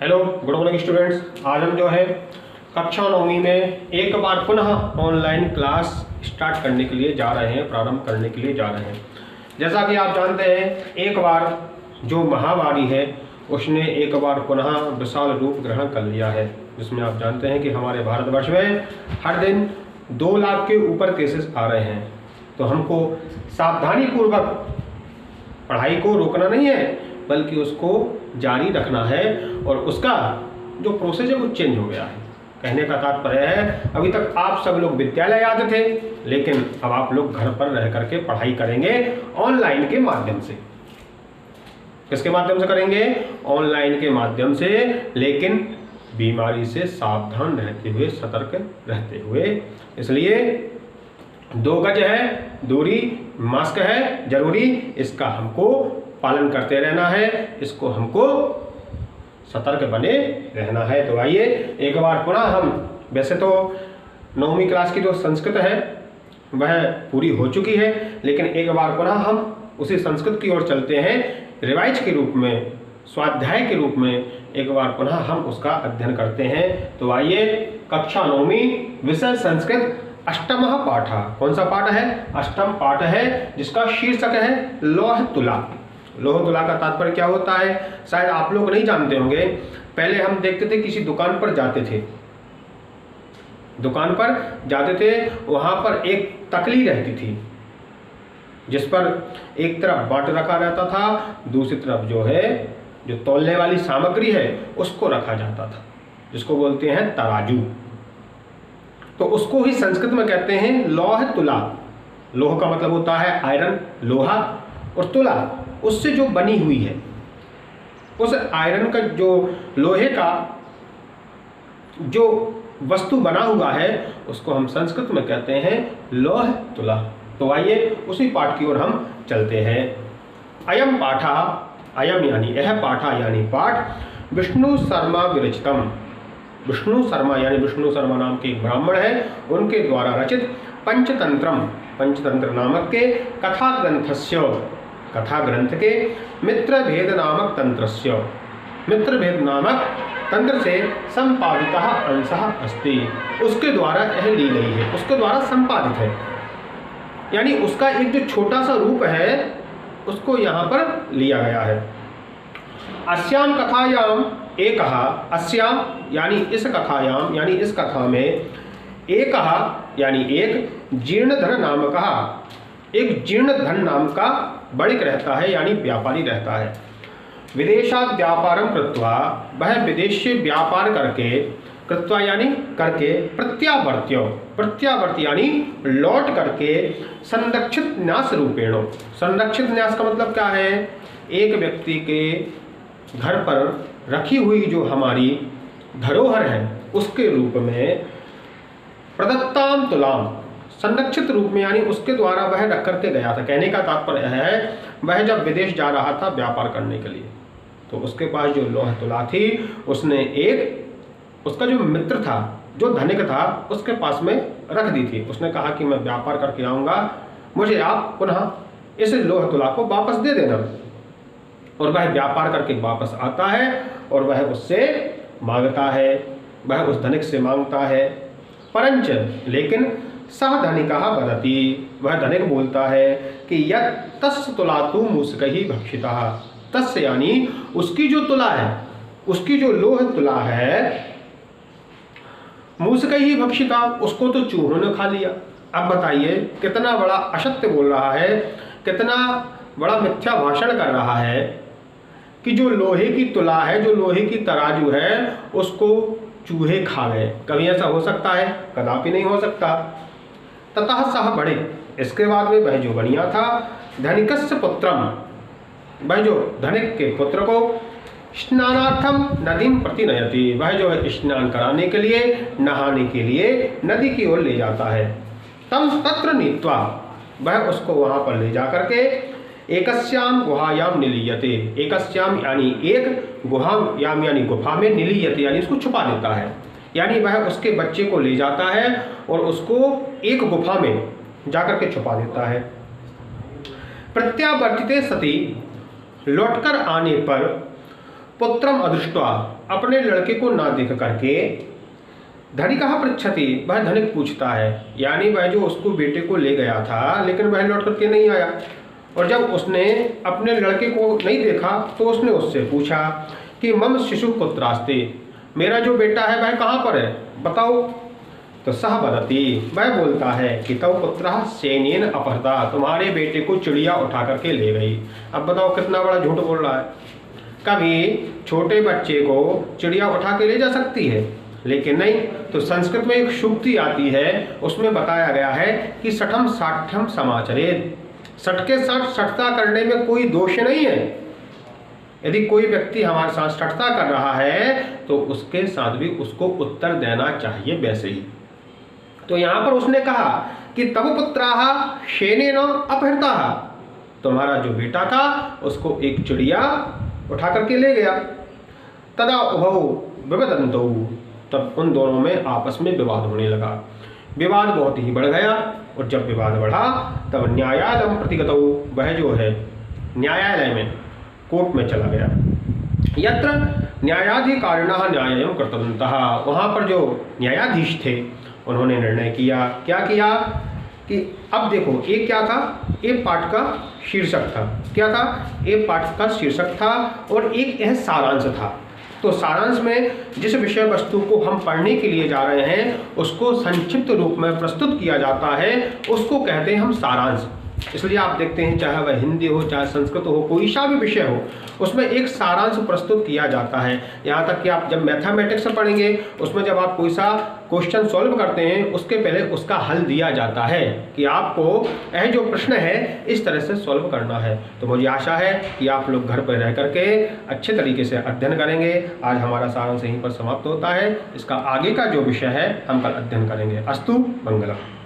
Hello good morning students. आज हम जो है कक्षा 9वीं में एक बार पुनः ऑनलाइन क्लास स्टार्ट करने के लिए जा रहे हैं, प्रारंभ करने के लिए जा रहे हैं। जैसा कि आप जानते हैं, एक बार जो महामारी है उसने एक बार पुनः विशाल रूप ग्रहण कर लिया है, जिसमें आप जानते हैं कि हमारे भारतवर्ष में हर दिन 2 लाख के ऊपर केसेस आ रहे हैं। तो हमको सावधानीपूर्वक पढ़ाई को रोकना नहीं है, बल्कि उसको जारी रखना है। और उसका जो प्रोसेस है वो चेंज हो गया है। कहने का तात्पर्य है, अभी तक आप सब लोग विद्यालय आते थे, लेकिन अब आप लोग घर पर रह करके पढ़ाई करेंगे ऑनलाइन के माध्यम से। किसके माध्यम से करेंगे? ऑनलाइन के माध्यम से, लेकिन बीमारी से सावधान रहते हुए, सतर्क रहते हुए। इसलिए 2 गज है दूरी, मास्क है जरूरी, इसका हमको पालन करते रहना है, इसको हमको सतर्क बने रहना है। तो आइए एक बार पुनः हम, वैसे तो 9वीं क्लास की जो संस्कृत है वह पूरी हो चुकी है, लेकिन एक बार पुनः हम उसी संस्कृत की ओर चलते हैं, रिवाइज के रूप में, स्वाध्याय के रूप में एक बार पुनः हम उसका अध्ययन करते हैं। तो आइए कक्षा 9वीं विषय संस्कृत अष्टमः पाठ। कौन सा पाठ है? अष्टम पाठ है, जिसका शीर्षक है लौह तुला। लौह तुला का तात्पर्य क्या होता है शायद आप लोग नहीं जानते होंगे। पहले हम देखते थे, किसी दुकान पर जाते थे, वहां पर एक तकली रहती थी, जिस पर एक तरफ बाट रखा रहता था, दूसरी तरफ जो तौलने वाली सामग्री है उसको रखा जाता था, जिसको बोलते हैं तराजू। तो उसको ही संस्कृत में कहते हैं लौह तुला। लोह का मतलब होता है आयरन, लोहा, और तुला उससे जो बनी हुई है, उस आयरन का, जो लोहे का जो वस्तु बना हुआ है, उसको हम संस्कृत में कहते हैं लौह तुला। तो आइए उसी पाठ की ओर हम चलते हैं। अयम पाठा, अयम यानी यह पाठा यानी पाठ विष्णु शर्मा विरचितम। विष्णु शर्मा यानी विष्णु शर्मा नाम के एक ब्राह्मण है, उनके द्वारा रचित पंचतंत्रम, पंचतंत्र नामक के कथा ग्रंथस्य, कथा ग्रंथ के मित्रभेद नामक तंत्रस्य, मित्रभेद नामक तंत्र से संपादितः अंशः अस्ति। उसके द्वारा यह ली गई है, उसके द्वारा संपादित है, यानी उसका एक जो छोटा सा रूप है उसको यहाँ पर लिया गया है। अस्याम कथायाम एकः, अस्याम यानी इस कथायाम, यानी इस कथा में, एकः यानी एक, जीर्णधर नामकः, एक जीर्णधन नाम का बणिक रहता है, यानी व्यापारी रहता है। विदेशात व्यापारम कृत्वा, वह विदेश से व्यापार करके, कृत्वा यानी करके, प्रत्यावर्त्यो, प्रत्यावर्त्य यानी लौट करके, संरक्षित न्यास रूपेण। संरक्षित न्यास का मतलब क्या है? एक व्यक्ति के घर पर रखी हुई जो हमारी धरोहर है उसके रूप में, प्रदत्ताम तुलाम, संरक्षित रूप में, यानी उसके द्वारा वह रख करके गया था। कहने का तात्पर्य है, वह जब विदेश जा रहा था व्यापार करने के लिए, तो उसके पास जो लौह तुला थी, उसने एक, उसका जो मित्र था, जो धनिक था, उसके पास में रख दी थी। उसने कहा कि मैं व्यापार करके आऊँगा, मुझे आप पुनः इस लौह तुला को वापस दे देना। और वह व्यापार करके वापस आता है और वह उससे मांगता है, वह उस धनिक से मांगता है। परंच, लेकिन सह धनिकः वदति, वह धनिक बोलता है कि यत् तस्य तुलातु मूषकैः भक्षितः। तस्य यानी उसकी जो तुला है, उसकी जो लोह तुला है, मूषकैः भक्षिता, उसको तो चूहों ने खा लिया। अब बताइए कितना बड़ा असत्य बोल रहा है, कितना बड़ा मिथ्या भाषण कर रहा है कि जो लोहे की तुला है, जो लोहे की तराजू है, उसको चूहे खा गए। कभी ऐसा हो सकता है? कदापि नहीं हो सकता। ततः सह बड़े, इसके बाद में वह जो बनिया था, धनिकस्य पुत्रम, वह जो धनिक के पुत्र को, स्नानार्थम नदीम प्रति नयति, वह जो है स्नान कराने के लिए, नहाने के लिए नदी की ओर ले जाता है। तम तत्र नीत्वा, वह उसको वहां पर ले जा करके, एकस्याम गुहायाम निलीयते, एकस्याम यानी एक, गुहायाम यानी गुफा में, निलीयते यानी उसको छुपा देता है, यानी वह उसके बच्चे को ले जाता है और उसको एक गुफा में जाकर के छुपा देता है। प्रत्यावर्तिते सती, लौटकर आने पर, पुत्रम अदृष्ट्वा, अपने लड़के को ना देख करके, धनिकः पृच्छति, वह धनिक पूछता है, यानी वह जो उसको बेटे को ले गया था लेकिन वह लौट करके नहीं आया, और जब उसने अपने लड़के को नहीं देखा तो उसने उससे पूछा कि मम शिशु कुत्रास्ते, मेरा जो बेटा है वह कहाँ पर है, बताओ। तो सह वदति, वह बोलता है कि तव पुत्रः सेनेन अपहृता, तुम्हारे बेटे को चिड़िया उठा करके ले गई। अब बताओ कितना बड़ा झूठ बोल रहा है। कभी छोटे बच्चे को चिड़िया उठा के ले जा सकती है, लेकिन नहीं। तो संस्कृत में एक शुक्ति आती है, उसमें बताया गया है कि सठम साठ्यम समाचरेत, सठ के साथ सठता करने में कोई दोष नहीं है। यदि कोई व्यक्ति हमारे साथ सठता कर रहा है तो उसके साथ भी उसको उत्तर देना चाहिए वैसे ही। तो यहाँ पर उसने कहा कि तव पुत्राः शेनेन अपहृताः, तुम्हारा जो बेटा था उसको एक चिड़िया उठा करके ले गया। तदा उभौ विवदन्तौ, तब उन दोनों में आपस में विवाद होने लगा। विवाद बहुत ही बढ़ गया, और जब विवाद बढ़ा तब न्यायालयम प्रतिगतौ, वह जो है न्यायालय में, कोर्ट में चला गया। यत्र न्यायाधिकारिणः न्यायं कृतवन्तः, वहाँ पर जो न्यायाधीश थे उन्होंने निर्णय किया। क्या किया कि अब देखो, ये क्या था, एक पाठ का शीर्षक था। क्या था? एक पाठ का शीर्षक था और एक यह सारांश था। तो सारांश में जिस विषय वस्तु को हम पढ़ने के लिए जा रहे हैं उसको संक्षिप्त रूप में प्रस्तुत किया जाता है, उसको कहते हैं हम सारांश। इसलिए आप देखते हैं चाहे वह हिंदी हो चाहे संस्कृत हो, कोई सा भी विषय हो, उसमें एक सारांश प्रस्तुत किया जाता है। यहाँ तक कि आप जब मैथमेटिक्स पढ़ेंगे उसमें जब आप कोई सा क्वेश्चन सॉल्व करते हैं उसके पहले उसका हल दिया जाता है कि आपको यह जो प्रश्न है इस तरह से सॉल्व करना है। तो मुझे आशा है कि आप लोग घर पर रह करके अच्छे तरीके से अध्ययन करेंगे। आज हमारा सारांश यहीं पर समाप्त होता है। इसका आगे का जो विषय है हम कल अध्ययन करेंगे। अस्तु मंगलम।